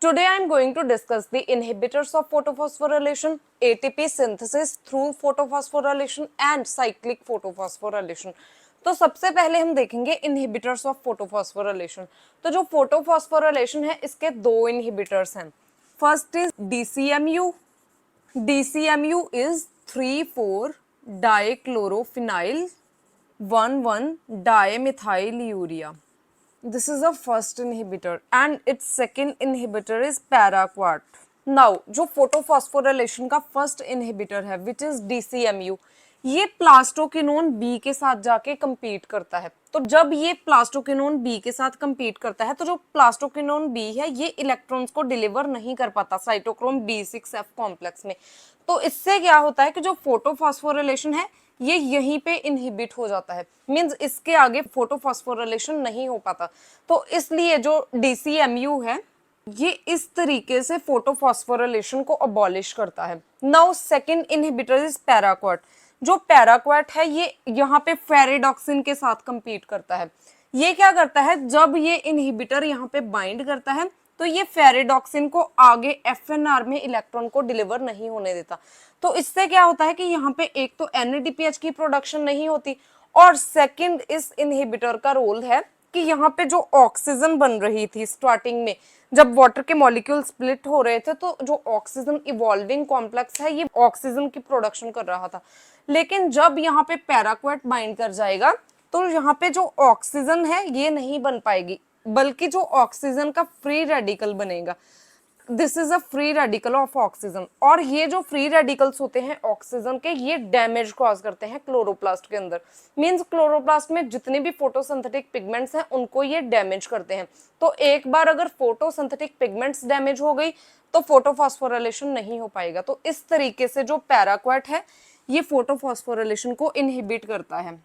Today I am going to discuss the inhibitors of photophosphorylation, ATP synthesis through photophosphorylation and cyclic photophosphorylation. तो सबसे पहले हम देखेंगे inhibitors of photophosphorylation. तो जो फोटोफॉस्फोराइलेशन है इसके दो इनहिबिटर्स हैं। First is DCMU। DCMU is 3,4 डाइक्लोरोफिनाइल 1,1 dimethyl urea. This is the first inhibitor and its second inhibitor is paraquat. Now जो photophosphorylation का first inhibitor है which is DCMU, ये प्लास्टोक्विनोन B के साथ जाके compete करता है। तो जब ये प्लास्टोक्विनोन B के साथ compete करता है तो जो प्लास्टोक्विनोन B है ये इलेक्ट्रॉन्स को डिलीवर नहीं कर पाता साइटोक्रोम B6F कॉम्प्लेक्स में। तो इससे क्या होता है कि जो फोटोफॉस्फोराइलेशन है ये यहीं पे इनहिबिट हो जाता है, मींस इसके आगे फोटोफॉस्फोराइलेशन नहीं हो पाता। तो इसलिए जो DCMU है ये इस तरीके से फोटोफॉस्फोराइलेशन को अबॉलिश करता है। Now second inhibitor is paraquat. जो पैराक्वाट है ये यहाँ पे फेरिडॉक्सिन के साथ कंपीट करता है। ये क्या करता है, जब ये इनहिबिटर यहाँ पे बाइंड करता है तो ये फेरिडॉक्सिन को आगे FNR में इलेक्ट्रॉन को डिलीवर नहीं होने देता। तो इससे क्या होता है कि यहाँ पे एक तो NADPH की प्रोडक्शन नहीं होती और सेकंड इस इनहिबिटर का रोल है कि यहाँ पे जो ऑक्सीजन बन रही थी स्टार्टिंग में जब वाटर के मॉलिक्यूल स्प्लिट हो रहे थे तो जो ऑक्सीजन इवॉल्विंग कॉम्प्लेक्स है ये ऑक्सीजन की प्रोडक्शन कर रहा था। लेकिन जब यहाँ पे पैराक्वाट बाइंड कर जाएगा तो यहाँ पे जो ऑक्सीजन है ये नहीं बन पाएगी, बल्कि जो ऑक्सीजन का फ्री रेडिकल बनेगा। This is a free radical of oxygen. और ये जो फ्री रेडिकल्स होते हैं ऑक्सीजन के ये डैमेज कॉज करते हैं क्लोरोप्लास्ट के अंदर। मींस क्लोरोप्लास्ट में जितने भी फोटोसिंथेटिक पिगमेंट्स हैं उनको ये डैमेज करते हैं। तो एक बार अगर फोटोसिंथेटिक पिगमेंट्स डैमेज हो गई तो फोटोफॉस्फोराइलेशन नहीं हो पाएगा। तो इस तरीके से जो पैराक्वाट है ये फोटोफॉस्फोराइलेशन को इनहिबिट करता है।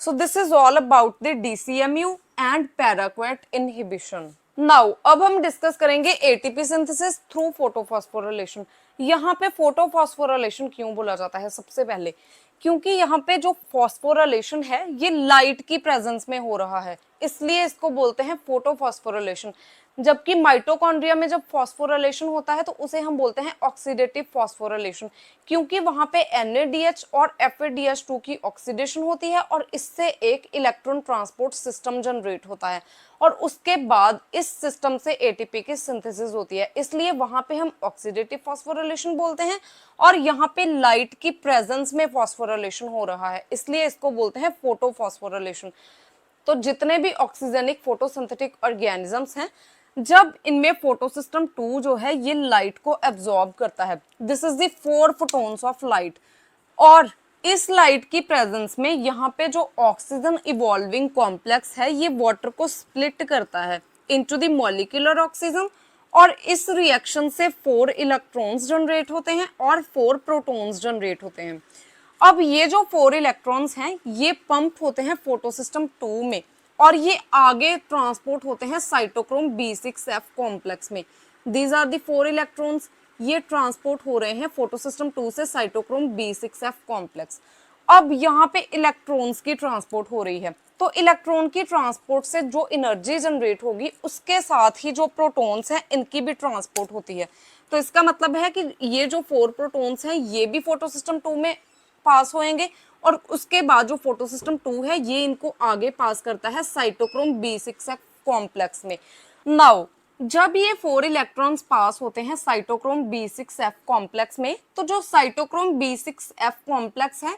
So this is all about the DCMU and paraquat inhibition. Now अब हम डिस्कस करेंगे ATP synthesis through photophosphorylation। यहाँ पे फोटोफॉस्फोराइलेशन क्यों बोला जाता है, सबसे पहले क्योंकि यहाँ पे जो फॉस्फोराइलेशन है ये लाइट की प्रेजेंस में हो रहा है, इसलिए इसको बोलते हैं फोटोफॉस्फोराइलेशन। जबकि माइटोकॉन्ड्रिया में जब फॉस्फोराइलेशन होता है तो उसे हम बोलते हैं ऑक्सीडेटिव फॉस्फोराइलेशन, क्योंकि वहां पे NADH और FADH2 की ऑक्सीडेशन होती है और इससे एक इलेक्ट्रॉन ट्रांसपोर्ट सिस्टम जनरेट होता है और उसके बाद इस सिस्टम से ATP की सिंथेसिस होती है, इसलिए वहां पे हम ऑक्सीडेटिव फॉस्फोराइलेशन बोलते हैं। और यहाँ पे लाइट की प्रेजेंस में फॉस्फोराइलेशन हो रहा है इसलिए इसको बोलते हैं फोटोफॉस्फोराइलेशन। तो जितने भी ऑक्सीजेनिक फोटोसिंथेटिक ऑर्गेनिजम्स हैं जब इनमें फोटोसिस्टम 2 जो है ये लाइट को एब्जॉर्ब करता है, this is the 4 photons of light, और इस लाइट की प्रेजेंस में यहाँ पे जो ऑक्सीजन इवॉल्विंग कॉम्प्लेक्स है ये वाटर को स्प्लिट करता है इनटू द मॉलिक्यूलर ऑक्सीजन और इस रिएक्शन से 4 इलेक्ट्रॉन्स जनरेट होते हैं और 4 प्रोटॉन्स जनरेट होते हैं। अब ये जो 4 इलेक्ट्रॉन्स हैं ये पंप होते हैं फोटोसिस्टम 2 में और ये आगे ट्रांसपोर्ट होते हैं साइटोक्रोम B6F कॉम्प्लेक्स में। दीज आर दी 4 इलेक्ट्रॉन्स, ये ट्रांसपोर्ट हो रहे हैं फोटोसिस्टम 2 से साइटोक्रोम B6F कॉम्प्लेक्स। अब यहाँ पे इलेक्ट्रॉन्स की ट्रांसपोर्ट हो रही है, तो इलेक्ट्रॉन की ट्रांसपोर्ट से जो एनर्जी जनरेट होगी उसके साथ ही जो प्रोटॉन्स हैं इनकी भी ट्रांसपोर्ट होती है। तो इसका मतलब है कि ये जो 4 प्रोटॉन्स हैं ये भी फोटोसिस्टम 2 में पास होएंगे और उसके बाद जो फोटोसिस्टम 2 है ये इनको आगे पास करता है साइटोक्रोम B6F कॉम्प्लेक्स में। नाउ जब ये 4 इलेक्ट्रॉन्स पास होते हैं साइटोक्रोम B6F कॉम्प्लेक्स में तो जो साइटोक्रोम B6F कॉम्प्लेक्स है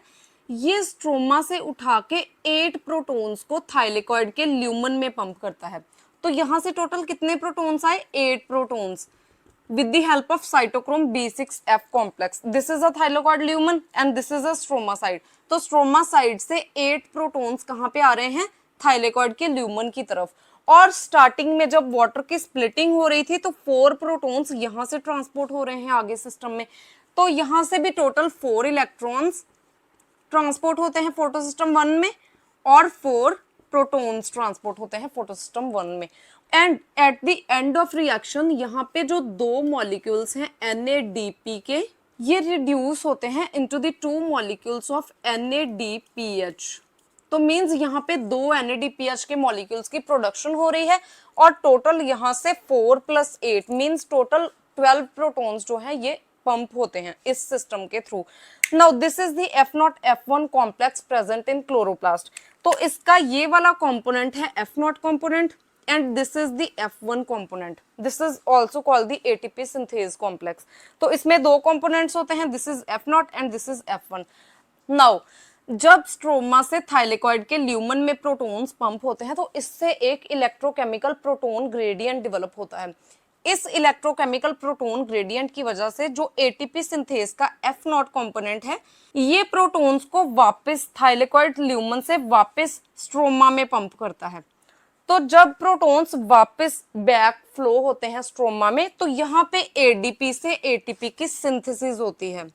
ये स्ट्रोमा से उठा के 8 प्रोटॉन्स को थाइलेकॉइड के ल्यूमन में पंप करता है। तो यहाँ से टोटल कितने प्रोटॉन्स आए, 8 protons with the help of cytochrome B6F complex. This is a thylakoid lumen and this is a stroma side. तो स्ट्रोमा साइड से 8 प्रोटॉन्स कहाँ पे आ रहे हैं, थाइलेकॉइड के ल्यूमन की तरफ। और स्टार्टिंग में जब वाटर की स्प्लिटिंग हो रही थी तो 4 प्रोटॉन्स यहाँ से ट्रांसपोर्ट हो रहे हैं आगे सिस्टम में, तो यहाँ से भी टोटल 4 इलेक्ट्रॉन्स ट्रांसपोर्ट होते हैं फोटोसिस्टम 1 में और 4 प्रोटॉन्स ट्रांसपोर्ट होते हैं फोटोसिस्टम 1 में। And at the end of reaction यहाँ पे जो 2 मॉलिक्यूल्स हैं NADP के ये रिड्यूस होते हैं into the 2 molecules of NADPH। तो मींस यहाँ पे 2 NADPH के मॉलिक्यूल्स की प्रोडक्शन हो रही है और टोटल यहाँ से 4 + 8 मींस टोटल 12 प्रोटॉन्स जो है ये पंप होते हैं इस सिस्टम के through. Now this is the F0 F1 complex present in chloroplast. तो इसका ये वाला कंपोनेंट है F0 component and this is the F1 component. This is also called the ATP synthase complex. तो इसमें दो components होते हैं, this is F0 and this is F1. Now जब स्ट्रोमा से थाइलेकॉइड के ल्यूमन में प्रोटॉन्स पंप होते हैं तो इससे एक इलेक्ट्रोकेमिकल प्रोटॉन ग्रेडियंट डेवलप होता है। इस इलेक्ट्रोकेमिकल प्रोटॉन ग्रेडियंट की वजह से जो एटीपी सिंथेज का F0 कंपोनेंट है ये प्रोटॉन्स को वापस थाइलेकॉइड ल्यूमन से वापस स्ट्रोमा में पंप करता है। तो जब प्रोटॉन्स वापस बैक फ्लो होते हैं स्ट्रोमा में तो यहाँ पे एडीपी से एटीपी की सिंथेसिस होती है।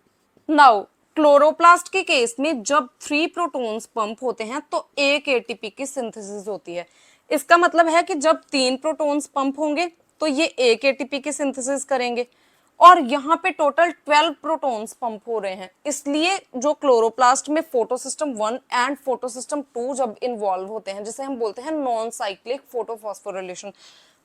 नाउ क्लोरोप्लास्ट के केस में जब 3 प्रोटॉन्स पंप होते हैं तो एक एटीपी की सिंथेसिस होती है। इसका मतलब है कि जब 3 प्रोटॉन्स पंप होंगे तो ये एक एटीपी की सिंथेसिस करेंगे और यहाँ पे टोटल 12 प्रोटॉन्स पंप हो रहे हैं। इसलिए जो क्लोरोप्लास्ट में फोटोसिस्टम 1 एंड फोटोसिस्टम 2 जब इन्वॉल्व होते हैं जिसे हम बोलते हैं नॉन साइक्लिक फोटोफॉस्फोरिलेशन।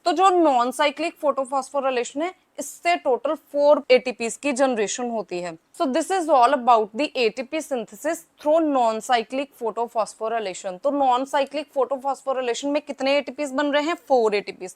तो जो नॉन साइक्लिक फोटोफॉस्फोरिलेशन है इससे टोटल 4 एटीपीज की जनरेशन होती है। So this is all about the ATP synthesis through non cyclic photophosphorylation. तो नॉन साइक्लिक फोटोफॉस्फोरिलेशन में कितने एटीपीज बन रहे हैं? 4 ATPs.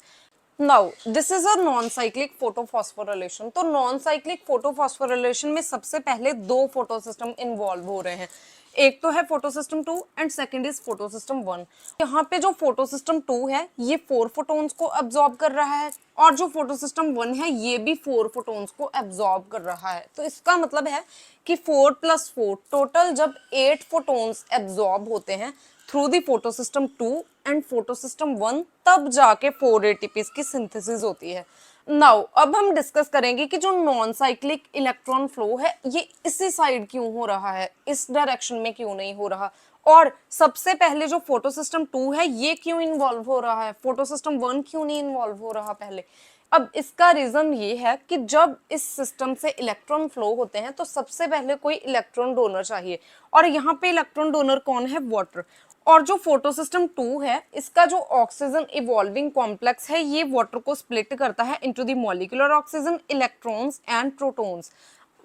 Now this is a non cyclic photophosphorylation. तो नॉन साइक्लिक फोटोफॉस्फोरिलेशन में सबसे पहले 2 फोटोसिस्टम इन्वॉल्व हो रहे हैं, एक तो है photosystem 2 and second is photosystem 1। यहाँ पे जो फोटोसिस्टम 2 है ये 4 फोटोन्स को एब्जॉर्ब कर रहा है और जो फोटोसिस्टम 1 है ये भी 4 फोटोन्स को एब्जॉर्ब कर रहा है। तो इसका मतलब है कि 4 + 4 टोटल जब 8 फोटोन्स एब्जॉर्ब होते हैं through the photosystem 2 and photosystem 1 तब जाके 4 एटीपीज की सिंथेसिस होती है। नाउ अब हम डिस्कस करेंगे कि जो नॉन साइक्लिक इलेक्ट्रॉन फ्लो है ये इसी साइड क्यों हो रहा है, इस डायरेक्शन में क्यों नहीं हो रहा, और सबसे पहले जो फोटोसिस्टम 2 है ये क्यों इन्वॉल्व हो रहा है, फोटोसिस्टम 1 क्यों नहीं इन्वॉल्व हो रहा पहले। अब इसका रीजन ये है कि जब इस सिस्टम से इलेक्ट्रॉन फ्लो होते हैं तो सबसे पहले कोई इलेक्ट्रॉन डोनर चाहिए और यहाँ पे इलेक्ट्रॉन डोनर कौन है? वाटर। और जो फोटोसिस्टम 2 है इसका जो ऑक्सीजन इवॉल्विंग कॉम्प्लेक्स है ये वाटर को स्प्लिट करता है into the molecular oxygen, electrons and protons.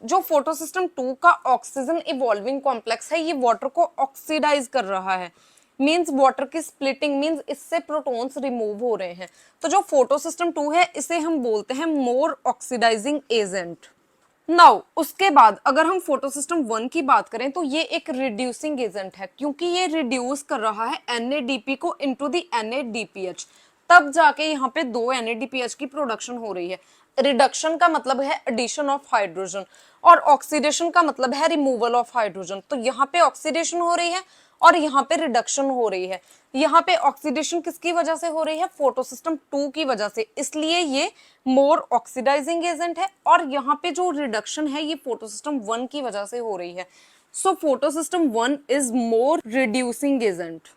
जो फोटोसिस्टम 2 का ऑक्सीजन इवॉल्विंग कॉम्प्लेक्स है ये वाटर को ऑक्सीडाइज कर रहा है, मींस वाटर की स्प्लिटिंग मींस इससे प्रोटॉन्स रिमूव हो रहे हैं। तो जो फोटोसिस्टम 2 है इसे हम बोलते हैं मोर ऑक्सीडाइजिंग एजेंट। नाउ उसके बाद अगर हम फोटोसिस्टम 1 की बात करें तो ये एक रिड्यूसिंग एजेंट है क्योंकि ये रिड्यूस कर रहा है NADP को इनटू द NADPH। तब जाके यहाँ पे 2 NADPH की प्रोडक्शन हो रही है। रिडक्शन का मतलब है एडिशन ऑफ हाइड्रोजन और ऑक्सीडेशन का मतलब है रिमूवल ऑफ हाइड्रोजन। तो यहाँ पे ऑक्सीडेशन हो रही है और यहाँ पे रिडक्शन हो रही है। यहाँ पे ऑक्सीडेशन किसकी वजह से हो रही है? फोटोसिस्टम 2 की वजह से, इसलिए ये मोर ऑक्सीडाइजिंग एजेंट है। और यहाँ पे जो रिडक्शन है ये फोटोसिस्टम 1 की वजह से हो रही है। So photosystem 1 is more reducing agent.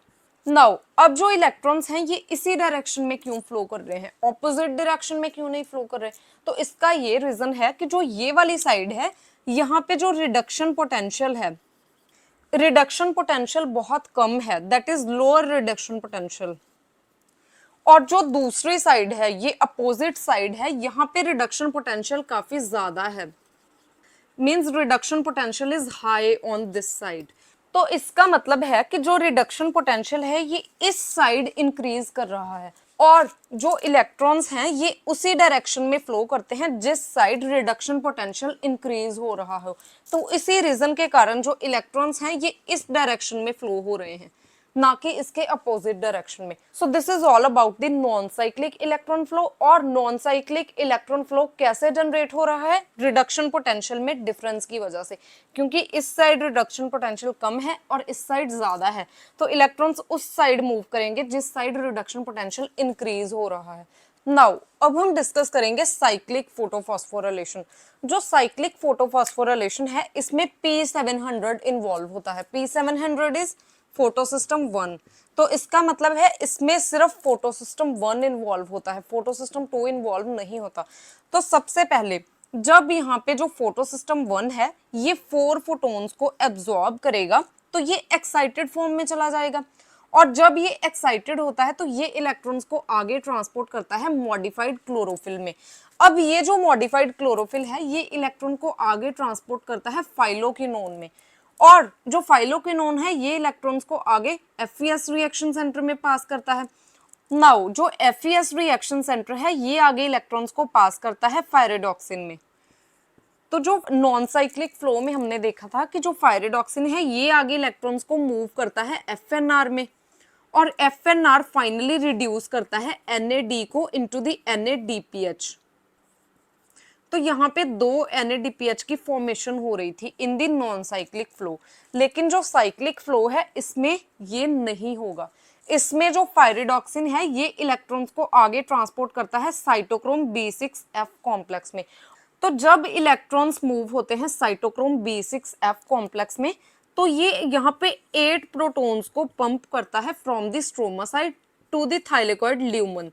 Now अब जो इलेक्ट्रॉन्स हैं ये इसी डायरेक्शन में क्यों फ्लो कर रहे हैं, ऑपोजिट डायरेक्शन में क्यों नहीं फ्लो कर रहे? तो इसका ये रीजन है कि जो ये वाली साइड है यहाँ पे जो रिडक्शन पोटेंशियल है, रिडक्शन पोटेंशियल बहुत कम है, that is lower reduction potential. और जो दूसरी साइड है ये अपोजिट साइड है, यहाँ पे रिडक्शन पोटेंशियल काफी ज्यादा है, means reduction potential is high on this side. तो इसका मतलब है कि जो रिडक्शन पोटेंशियल है ये इस साइड इंक्रीज कर रहा है और जो इलेक्ट्रॉन्स हैं ये उसी डायरेक्शन में फ्लो करते हैं जिस साइड रिडक्शन पोटेंशियल इंक्रीज हो रहा हो। तो इसी रीजन के कारण जो इलेक्ट्रॉन्स हैं ये इस डायरेक्शन में फ्लो हो रहे हैं, ना कि इसके अपोजिट डायरेक्शन में। So this is all about the non cyclic electron flow. और नॉन साइक्लिक इलेक्ट्रॉन फ्लो कैसे जनरेट हो रहा है? रिडक्शन पोटेंशियल में डिफरेंस की वजह से, क्योंकि इस साइड रिडक्शन पोटेंशियल कम है और इस साइड ज्यादा है, तो इलेक्ट्रॉन्स उस साइड मूव करेंगे जिस साइड रिडक्शन पोटेंशियल इंक्रीज हो रहा है। नाउ अब हम डिस्कस करेंगे साइक्लिक फोटोफॉस्फोरिलेशन। जो साइक्लिक फोटोफॉस्फोरिलेशन है इसमें P700 इन्वॉल्व होता है। P700 is photosystem 1। तो इसका मतलब है इसमें सिर्फ फोटोसिस्टम 1 इन्वॉल्व होता है, फोटोसिस्टम 2 इन्वॉल्व नहीं होता। तो सबसे पहले जब यहाँ पे जो फोटोसिस्टम 1 है ये 4 फोटॉन्स को एब्जॉर्ब करेगा तो ये एक्साइटेड फॉर्म में चला जाएगा, और जब ये एक्साइटेड होता है तो ये इलेक्ट्रॉन्स को आगे ट्रांसपोर्ट करता है मॉडिफाइड क्लोरोफिल में। अब ये जो मॉडिफाइड क्लोरोफिल है ये इलेक्ट्रॉन को आगे ट्रांसपोर्ट करता है फाइलोक्विनोन में, और जो फाइलोक्विनोन है ये इलेक्ट्रॉन्स को आगे FeS रिएक्शन सेंटर में पास करता है। नाउ जो FeS रिएक्शन सेंटर है ये आगे इलेक्ट्रॉन्स को पास करता है फायरेडॉक्सिन में। तो जो नॉन साइक्लिक फ्लो में हमने देखा था कि जो फायरेडॉक्सिन है ये आगे इलेक्ट्रॉन्स को मूव करता है FNR में, और FNR फाइनली रिड्यूस करता है NAD को इनटू द NADPH। तो यहाँ पे दो NADPH की फॉर्मेशन हो रही थी in the non cyclic flow, लेकिन जो साइक्लिक फ्लो है इसमें ये नहीं होगा। इसमें जो फायरेडॉक्सिन है ये इलेक्ट्रॉन्स को आगे ट्रांसपोर्ट करता है साइटोक्रोम B6F कॉम्प्लेक्स में। तो जब इलेक्ट्रॉन्स मूव होते हैं साइटोक्रोम B6F कॉम्प्लेक्स में, तो ये यहाँ पे 8 प्रोटॉन्स को पंप करता है from the stroma side to the thylakoid lumen.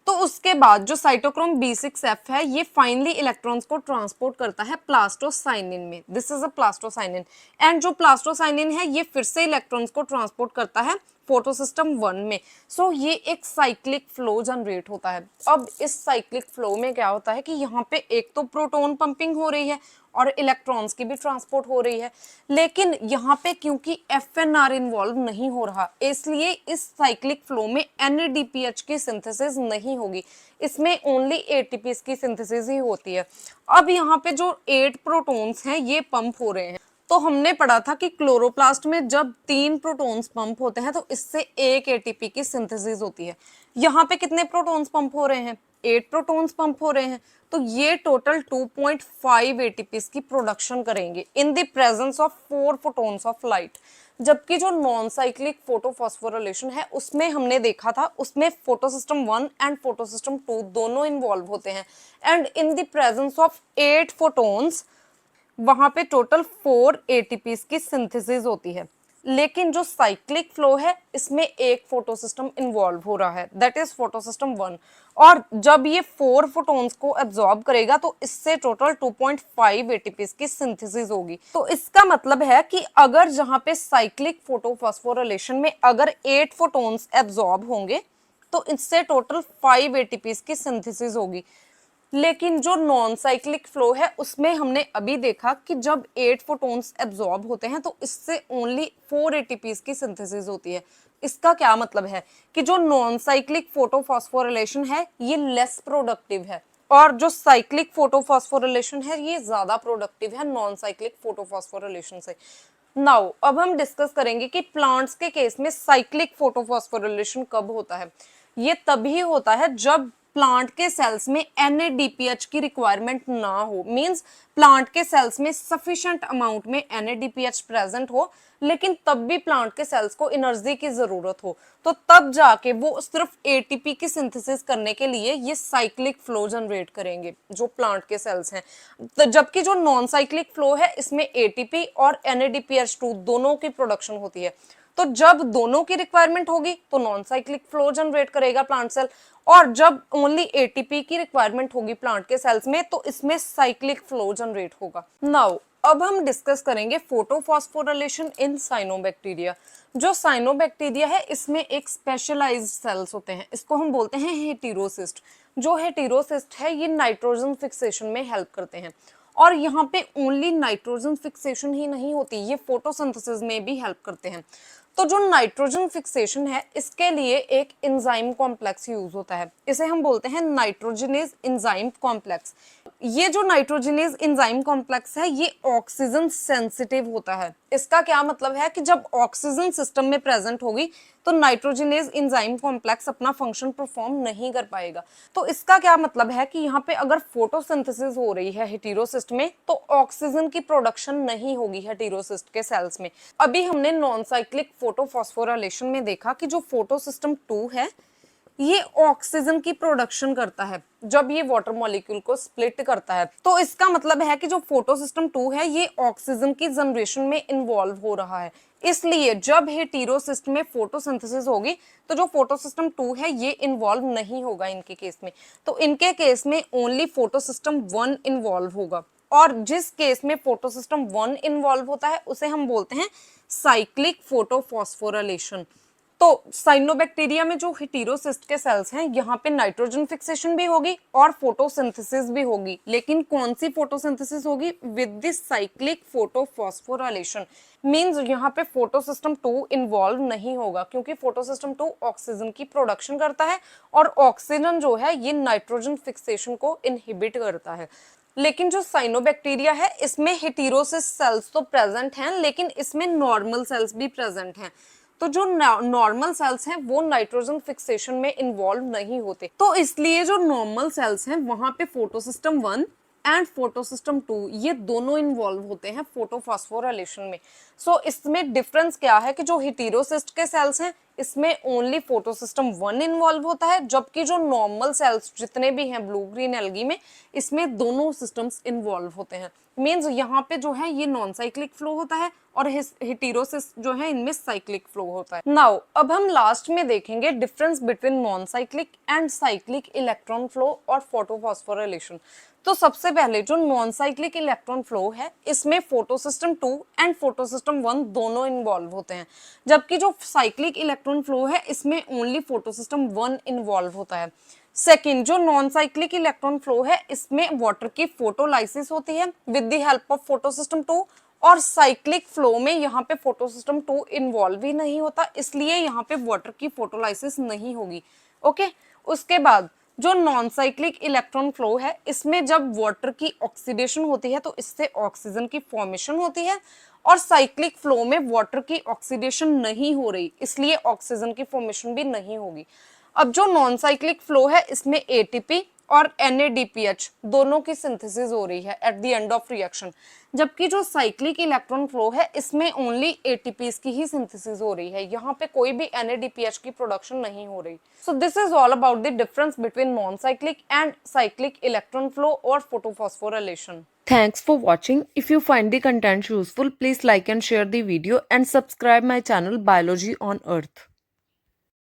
तो उसके बाद जो साइटोक्रोम B6F है ये फाइनली इलेक्ट्रॉन्स को ट्रांसपोर्ट करता है प्लास्टोसाइनिन में। This is a plastocyanin, and जो प्लास्टोसाइनिन है ये फिर से इलेक्ट्रॉन्स को ट्रांसपोर्ट करता है फोटोसिस्टम 1 में। सो ये एक साइक्लिक फ्लो जनरेट होता है। अब इस साइक्लिक फ्लो में क्या होता है कि यहाँ पे एक तो प्रोटॉन पंपिंग हो रही है और इलेक्ट्रॉन्स की भी ट्रांसपोर्ट हो रही है, लेकिन यहाँ पे क्योंकि FNR इन्वॉल्व नहीं हो रहा इसलिए इस साइक्लिक फ्लो में NADPH की सिंथेसिस नहीं होगी, इसमें ओनली ATPs की सिंथेसिस ही होती है। अब यहाँ पे जो 8 प्रोटॉन्स हैं ये पंप हो रहे हैं। तो हमने पढ़ा था कि क्लोरोप्लास्ट में जब 3 प्रोटॉन्स पंप होते हैं तो इससे एक ATP की सिंथेसिस होती है। यहाँ पे कितने प्रोटॉन्स पंप हो रहे हैं? 8 प्रोटॉन्स पंप हो रहे हैं, तो ये टोटल 2.5 ATPs की प्रोडक्शन करेंगे in the presence of 4 photons of light. जबकि जो नॉन साइक्लिक फोटोफॉस्फोरिलेशन है उसमें हमने देखा था उसमें फोटोसिस्टम 1 एंड फोटोसिस्टम 2 दोनों इन्वॉल्व होते हैं, and in the presence of 8 photons वहां पे टोटल 4 ATPs की सिंथेसिस होती है। लेकिन जो साइक्लिक फ्लो है इसमें एक फोटोसिस्टम इन्वॉल्व हो रहा है, दैट इज फोटोसिस्टम 1, और जब ये 4 फोटॉन्स को एब्जॉर्ब करेगा तो इससे टोटल 2.5 ATPs की सिंथेसिस होगी। तो इसका मतलब है कि अगर जहां पे साइक्लिक फोटोफॉस्फोरिलेशन में अगर 8 फोटॉन्स एब्जॉर्ब होंगे तो इससे टोटल 5 ATPs की सिंथेसिस होगी। लेकिन जो नॉन साइक्लिक फ्लो है उसमें हमने अभी देखा कि जब 8 फोटॉन्स एब्जॉर्ब होते हैं तो इससे ओनली 4 ATPs की सिंथेसिस होती है। इसका क्या मतलब है कि जो नॉन साइक्लिक फोटोफॉस्फोरिलेशन है ये लेस प्रोडक्टिव है, और जो साइक्लिक फोटोफॉस्फोरिलेशन है ये ज्यादा प्रोडक्टिव है नॉन साइक्लिक फोटोफॉस्फोरिलेशन से। नाउ अब हम डिस्कस करेंगे कि प्लांट्स के केस में साइक्लिक फोटोफॉस्फोरिलेशन कब होता है। ये तभी होता है जब प्लांट के सेल्स में NADPH की रिक्वायरमेंट ना हो, मींस प्लांट के सेल्स में सफिशिएंट अमाउंट में NADPH प्रेजेंट हो, लेकिन तब भी प्लांट के सेल्स को एनर्जी की जरूरत हो, तो तब जाके वो सिर्फ ATP की सिंथेसिस करने के लिए ये साइक्लिक फ्लो जनरेट करेंगे जो प्लांट के सेल्स हैं। तो जबकि जो नॉन साइक्लिक फ्लो है इसमें ATP और NADPH2 दोनों की प्रोडक्शन होती है। तो जब दोनों की रिक्वायरमेंट होगी तो नॉन साइक्लिक फ्लो जनरेट करेगा प्लांट सेल, और जब ओनली ATP की रिक्वायरमेंट होगी प्लांट के सेल्स में तो इसमें साइक्लिक फ्लो जनरेट होगा। नाउ अब हम डिस्कस करेंगे फोटोफॉस्फोरिलेशन इन साइनोबैक्टीरिया। जो साइनोबैक्टीरिया है इसमें एक स्पेशलाइज्ड सेल्स होते हैं, इसको हम बोलते हैं हेटेरोसिस्ट। जो हेटेरोसिस्ट है ये नाइट्रोजन फिक्सेशन में हेल्प करते हैं, और यहाँ पे ओनली नाइट्रोजन फिक्सेशन ही नहीं होती, ये फोटोसिंथेसिस में भी हेल्प करते हैं। तो जो नाइट्रोजन फिक्सेशन है इसके लिए एक एंजाइम कॉम्प्लेक्स यूज होता है, इसे हम बोलते हैं नाइट्रोजनेज एंजाइम कॉम्प्लेक्स। ये जो नाइट्रोजनेज एंजाइम कॉम्प्लेक्स है ये ऑक्सीजन सेंसिटिव होता है। इसका क्या मतलब है कि जब ऑक्सीजन सिस्टम में प्रेजेंट होगी तो नाइट्रोजनेज एंजाइम कॉम्प्लेक्स अपना फंक्शन परफॉर्म नहीं कर पाएगा। तो इसका क्या मतलब है कि यहाँ पे अगर फोटोसिंथेसिस हो रही है हेटेरोसिस्ट में तो ऑक्सीजन की प्रोडक्शन नहीं होगी हेटेरोसिस्ट के सेल्स में। अभी हमने नॉन साइक्लिक फोटोफॉस्फोरिलेशन में देखा कि जो फोटोसिस्टम 2 है ये ऑक्सीजन की प्रोडक्शन करता है जब ये वाटर मॉलिक्यूल को स्प्लिट करता है। तो इसका मतलब है कि जो फोटोसिस्टम 2 है ये ऑक्सीजन की जनरेशन में इन्वॉल्व हो रहा है, इसलिए जब हेटेरोसिस्ट में फोटोसिंथेसिस होगी तो जो फोटोसिस्टम 2 है ये इन्वॉल्व नहीं होगा इनके केस में। तो इनके केस में ओनली फोटोसिस्टम 1 इन्वॉल्व होगा। और जिस केस में फोटोसिस्टम 1 इन्वॉल्व होता है उसे हम बोलते हैं साइक्लिक फोटोफॉस्फोराइलेशन। तो साइनोबैक्टीरिया में जो हेटेरोसिस्ट के सेल्स हैं यहाँ पे नाइट्रोजन फिक्सेशन भी होगी और फोटोसिंथेसिस भी होगी, लेकिन कौन सी फोटोसिंथेसिस होगी? With this cyclic photophosphorylation. Means यहाँ पे फोटोसिस्टम 2 इन्वॉल्व नहीं होगा, क्योंकि फोटोसिस्टम 2 ऑक्सीजन की प्रोडक्शन करता है और ऑक्सीजन जो है ये नाइट्रोजन फिक्सेशन को इनहिबिट करता है। लेकिन जो साइनोबैक्टीरिया है इसमें हेटेरोसिस सेल्स तो प्रेजेंट हैं, लेकिन इसमें नॉर्मल सेल्स भी प्रेजेंट हैं। तो जो नॉर्मल सेल्स हैं वो नाइट्रोजन फिक्सेशन में इन्वॉल्व नहीं होते, तो इसलिए जो नॉर्मल सेल्स हैं वहां पे फोटोसिस्टम 1 एंड फोटोसिस्टम 2 ये दोनों इन्वॉल्व होते हैं फोटोफॉस्फोराइलेशन में। सो इसमें डिफरेंस क्या है कि जो हेटेरोसिस्ट के सेल्स हैं इसमें ओनली फोटोसिस्टम 1 इन्वॉल्व होता है, जबकि जो नॉर्मल सेल्स जितने भी हैं ब्लू ग्रीन एल्गी में इसमें दोनों सिस्टम्स इन्वॉल्व होते हैं। मींस यहाँ पे जो है ये नॉन साइक्लिक फ्लो होता है और हेटेरोसिस जो है इनमें साइक्लिक फ्लो होता है। नाउ अब हम लास्ट में देखेंगे difference between non cyclic and cyclic electron flow और फोटोफॉस्फोराइलेशन। तो सबसे पहले जो नॉन साइक्लिक इलेक्ट्रॉन फ्लो है इसमें फोटोसिस्टम 2 एंड फोटोसिस्टम 1 दोनों इन्वॉल्व होते हैं, जबकि जो साइक्लिक इलेक्ट्रॉन फ्लो है इसमें ओनली फोटोसिस्टम 1 इन्वॉल्व होता है। सेकेंड, जो नॉन साइक्लिक इलेक्ट्रॉन फ्लो है इसमें वाटर की फोटोलाइसिस होती है with the help of photosystem 2, और साइक्लिक फ्लो में यहाँ पे फोटोसिस्टम 2 इन्वॉल्व ही नहीं होता, इसलिए यहाँ पे वाटर की फोटोलाइसिस नहीं होगी। ओके, उसके बाद जो नॉन साइक्लिक इलेक्ट्रॉन फ्लो है इसमें जब वाटर की ऑक्सीडेशन होती है तो इससे ऑक्सीजन की फॉर्मेशन होती है, और साइक्लिक फ्लो में वाटर की ऑक्सीडेशन नहीं हो रही इसलिए ऑक्सीजन की फॉर्मेशन भी नहीं होगी। अब जो नॉन साइक्लिक फ्लो है इसमें एटीपी और NADPH दोनों की सिंथेसिस हो रही है at the end of reaction, जबकि जो साइक्लिक इलेक्ट्रॉन फ्लो है इसमें ओनली ATPs की ही सिंथेसिस हो रही है, यहाँ पे कोई भी NADPH की प्रोडक्शन नहीं हो रही। So this is all about the difference between non cyclic and cyclic electron flow और photophosphorylation. Thanks for watching. If you find the content useful, please like and share the video and subscribe my channel Biology on Earth.